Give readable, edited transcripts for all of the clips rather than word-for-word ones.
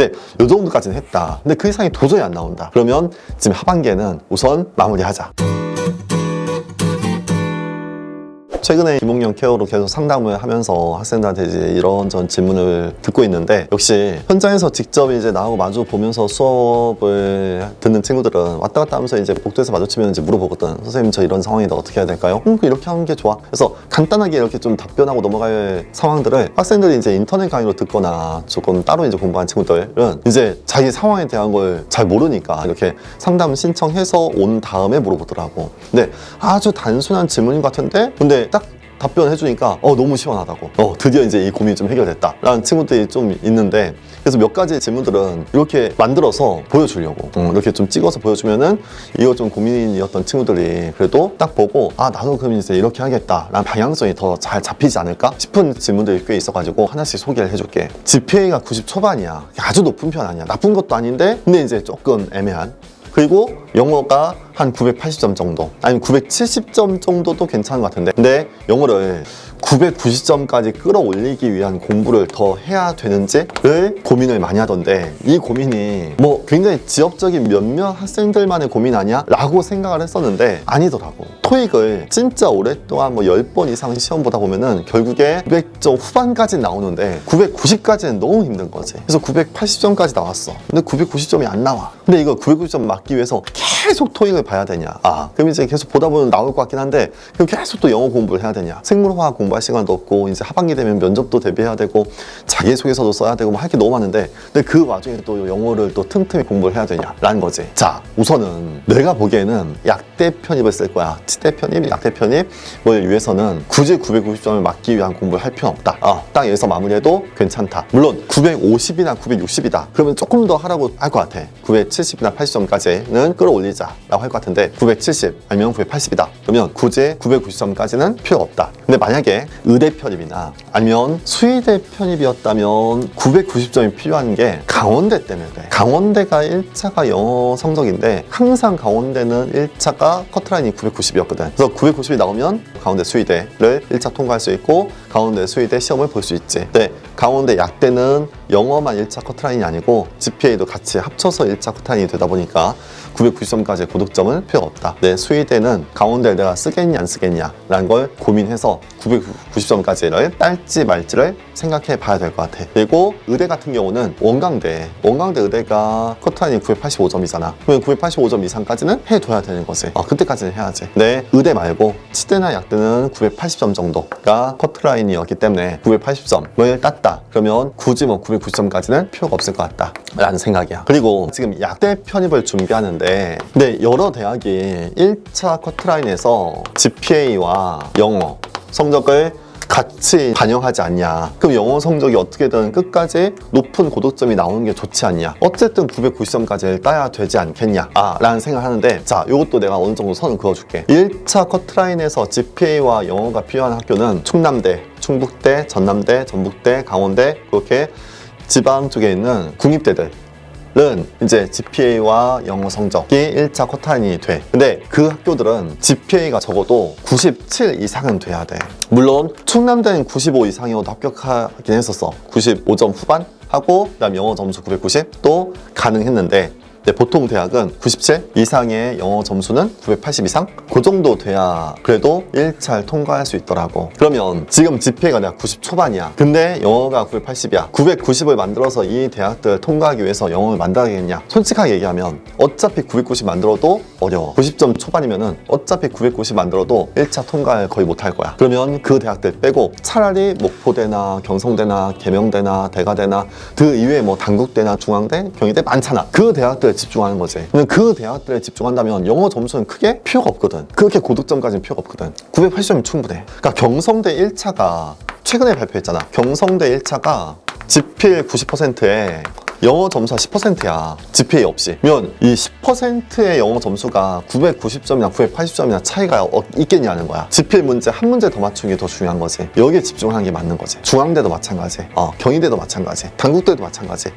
근데 이 정도까지는 했다. 근데 그 이상이 도저히 안 나온다. 그러면 지금 하반기에는 우선 마무리하자. 최근에 비목련 케어로 계속 상담을 하면서 학생들한테 이제 이런저런 질문을 듣고 있는데, 역시 현장에서 직접 이제 나하고 마주 보면서 수업을 듣는 친구들은 왔다 갔다 하면서 이제 복도에서 마주치면 이제 물어보거든. 선생님, 저 이런 상황인데 어떻게 해야 될까요? 이렇게 하는 게 좋아. 그래서 간단하게 이렇게 좀 답변하고 넘어갈 상황들을 학생들이 이제 인터넷 강의로 듣거나 조금 따로 이제 공부한 친구들은 이제 자기 상황에 대한 걸 잘 모르니까 이렇게 상담 신청해서 온 다음에 물어보더라고. 근데 아주 단순한 질문인 것 같은데, 근데 딱 답변해 주니까 너무 시원하다고, 드디어 이제 이 고민이 좀 해결됐다 라는 친구들이 좀 있는데, 그래서 몇 가지 질문들은 이렇게 만들어서 보여주려고, 이렇게 좀 찍어서 보여주면은 이거 좀 고민이었던 친구들이 그래도 딱 보고, 아, 나도 그럼 이제 이렇게 하겠다 라는 방향성이 더 잘 잡히지 않을까 싶은 질문들이 꽤 있어가지고 하나씩 소개를 해줄게. GPA가 90 초반이야. 아주 높은 편 아니야. 나쁜 것도 아닌데 근데 이제 조금 애매한. 그리고 영어가 한 980점 정도, 아니면 970점 정도도 괜찮은 것 같은데, 근데 영어를 990점까지 끌어올리기 위한 공부를 더 해야 되는지를 고민을 많이 하던데, 이 고민이 뭐 굉장히 지엽적인 몇몇 학생들만의 고민 아니야? 라고 생각을 했었는데 아니더라고. 토익을 진짜 오랫동안 뭐 10번 이상 시험 보다 보면은 결국에 900점 후반까지 나오는데 990까지는 너무 힘든 거지. 그래서 980점까지 나왔어. 근데 990점이 안 나와. 근데 이거 990점 맞기 위해서 계속 토익을 봐야 되냐? 그럼 이제 계속 보다 보면 나올 것 같긴 한데, 그럼 계속 또 영어 공부를 해야 되냐? 생물화학 공부할 시간도 없고, 이제 하반기 되면 면접도 대비해야 되고, 자기소개서도 써야 되고, 뭐 할 게 너무 많은데, 근데 그 와중에 또 영어를 또 틈틈이 공부를 해야 되냐라는 거지. 자, 우선은 내가 보기에는 약대 편입을 쓸 거야. 치대 편입, 약대 편입을 위해서는 굳이 990점을 맞기 위한 공부를 할 필요는 없다. 딱 여기서 마무리해도 괜찮다. 물론 950이나 960이다. 그러면 조금 더 하라고 할 것 같아. 970이나 80점까지는 끌어올리자 라고 할 것 같은데, 970 아니면 980이다. 그러면 굳이 990점까지는 필요 없다. 근데 만약에 의대 편입이나 아니면 수의대 편입이었다면 990점이 필요한 게 강원대 때문에 그래. 강원대가 1차가 영어 성적인데 항상 강원대는 1차가 커트라인이 990이었거든. 그래서 990이 나오면 강원대 수의대를 1차 통과할 수 있고, 강원대 수의대 시험을 볼 수 있지. 근데 강원대 약대는 영어만 1차 커트라인이 아니고 GPA도 같이 합쳐서 1차 커트라인이 되다 보니까 990점까지의 고득점은 필요 없다. 내 수의대는 강원대를 내가 쓰겠냐 안 쓰겠냐 라는 걸 고민해서 990점까지를 딸지 말지를 생각해 봐야 될 것 같아. 그리고 의대 같은 경우는 원광대 의대가 커트라인이 985점이잖아. 그러면 985점 이상까지는 해둬야 되는 거지. 그때까지는 해야지. 근데 의대 말고 치대나 약대는 980점 정도가 커트라인이었기 때문에 980점을 땄다. 그러면 굳이 뭐 990점까지는 필요가 없을 것 같다 라는 생각이야. 그리고 지금 약대 편입을 준비하는데, 근데 여러 대학이 1차 커트라인에서 GPA와 영어 성적을 같이 반영하지 않냐. 그럼 영어 성적이 어떻게든 끝까지 높은 고득점이 나오는 게 좋지 않냐. 어쨌든 990점까지 따야 되지 않겠냐 라는 생각을 하는데, 자, 이것도 내가 어느 정도 선을 그어줄게. 1차 커트라인에서 GPA와 영어가 필요한 학교는 충남대, 충북대, 전남대, 전북대, 강원대, 그렇게 지방 쪽에 있는 국립대들 은 이제 GPA와 영어 성적이 1차 커트라인이 돼. 근데 그 학교들은 GPA가 적어도 97 이상은 돼야 돼. 물론 충남대는 95 이상이어도 합격하긴 했었어. 95점 후반 하고, 그다음 영어 점수 990도 가능했는데, 보통 대학은 97 이상의 영어 점수는 980 이상? 그 정도 돼야 그래도 1차를 통과할 수 있더라고. 그러면 지금 GPA가 내가 90 초반이야. 근데 영어가 980이야. 990을 만들어서 이 대학들을 통과하기 위해서 영어를 만들어야겠냐? 솔직하게 얘기하면 어차피 990 만들어도 어려워. 90점 초반이면은 어차피 990 만들어도 1차 통과를 거의 못할 거야. 그러면 그 대학들 빼고 차라리 목포대나 경성대나 계명대나 대가대나 그 이외에 뭐 단국대나 중앙대, 경희대 많잖아. 그 대학들 집중하는 거지. 그 대학들에 집중한다면 영어 점수는 크게 필요가 없거든. 그렇게 고득점까지는 필요가 없거든. 980점이 충분해. 그러니까 경성대 1차가 최근에 발표했잖아. 경성대 1차가 지필 90%에 영어 점수가 10%야. GPA 없이. 그러면 이 10%의 영어 점수가 990점이나 980점이나 차이가 있겠냐는 거야. GPA 문제 한 문제 더 맞추는 게 더 중요한 거지. 여기에 집중하는 게 맞는 거지. 중앙대도 마찬가지. 경희대도 마찬가지. 단국대도 마찬가지.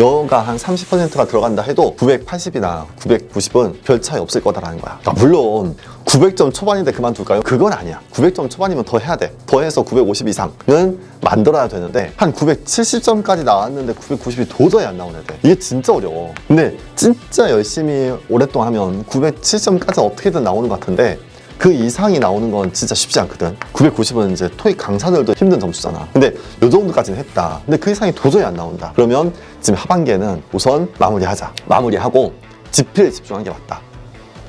영어가 한 30%가 들어간다 해도 980이나 990은 별 차이 없을 거다라는 거야. 물론 900점 초반인데 그만둘까요? 그건 아니야. 900점 초반이면 더 해야 돼. 더 해서 950 이상은 만들어야 되는데 한 970점까지 나왔는데 990이 도저히 안 나오네. 이게 진짜 어려워. 근데 진짜 열심히 오랫동안 하면 970점까지 어떻게든 나오는 것 같은데 그 이상이 나오는 건 진짜 쉽지 않거든. 990은 이제 토익 강사들도 힘든 점수잖아. 근데 요 정도까지는 했다. 근데 그 이상이 도저히 안 나온다. 그러면 지금 하반기에는 우선 마무리하자. 마무리하고 GPA에 집중하는 게 맞다.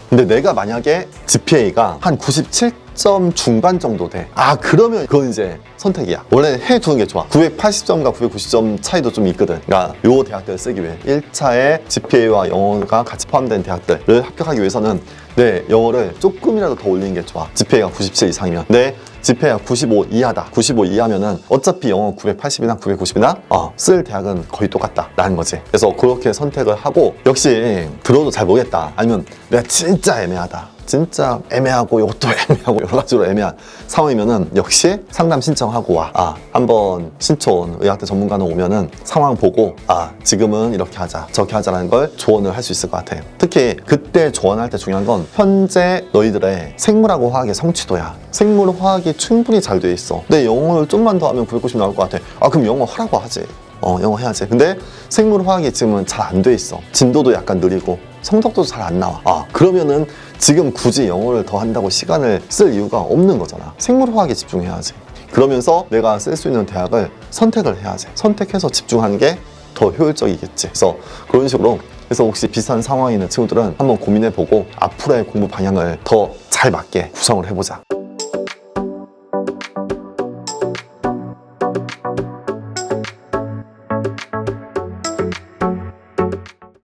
근데 내가 만약에 GPA가 한 97점 중반 정도 돼. 그러면 그건 이제 선택이야. 원래 해두는 게 좋아. 980점과 990점 차이도 좀 있거든. 그러니까 요 대학들을 쓰기 위해 1차에 GPA와 영어가 같이 포함된 대학들을 합격하기 위해서는 내 영어를 조금이라도 더 올리는 게 좋아. GPA가 97 이상이면. 내 GPA가 95 이하다. 95 이하면은 어차피 영어 980이나 990이나 쓸 대학은 거의 똑같다 라는 거지. 그래서 그렇게 선택을 하고, 역시 들어도 잘 모르겠다, 아니면 내가 진짜 애매하다, 진짜 애매하고 이것도 애매하고 여러 가지로 애매한 상황이면은 역시 상담 신청하고 와. 한번 신촌 의학대 전문가는 오면은 상황 보고 지금은 이렇게 하자 저렇게 하자라는 걸 조언을 할 수 있을 것 같아. 특히 그때 조언할 때 중요한 건 현재 너희들의 생물하고 화학의 성취도야. 생물 화학이 충분히 잘 돼 있어. 근데 영어를 좀만 더 하면 990 나올 것 같아. 그럼 영어 하라고 하지. 영어 해야지. 근데 생물 화학이 지금은 잘 안 돼 있어. 진도도 약간 느리고 성적도 잘 안 나와. 그러면은 지금 굳이 영어를 더 한다고 시간을 쓸 이유가 없는 거잖아. 생물 화학에 집중해야지. 그러면서 내가 쓸 수 있는 대학을 선택을 해야지. 선택해서 집중하는 게 더 효율적이겠지. 그래서 그런 식으로, 그래서 혹시 비슷한 상황에 있는 친구들은 한번 고민해보고 앞으로의 공부 방향을 더 잘 맞게 구성을 해보자.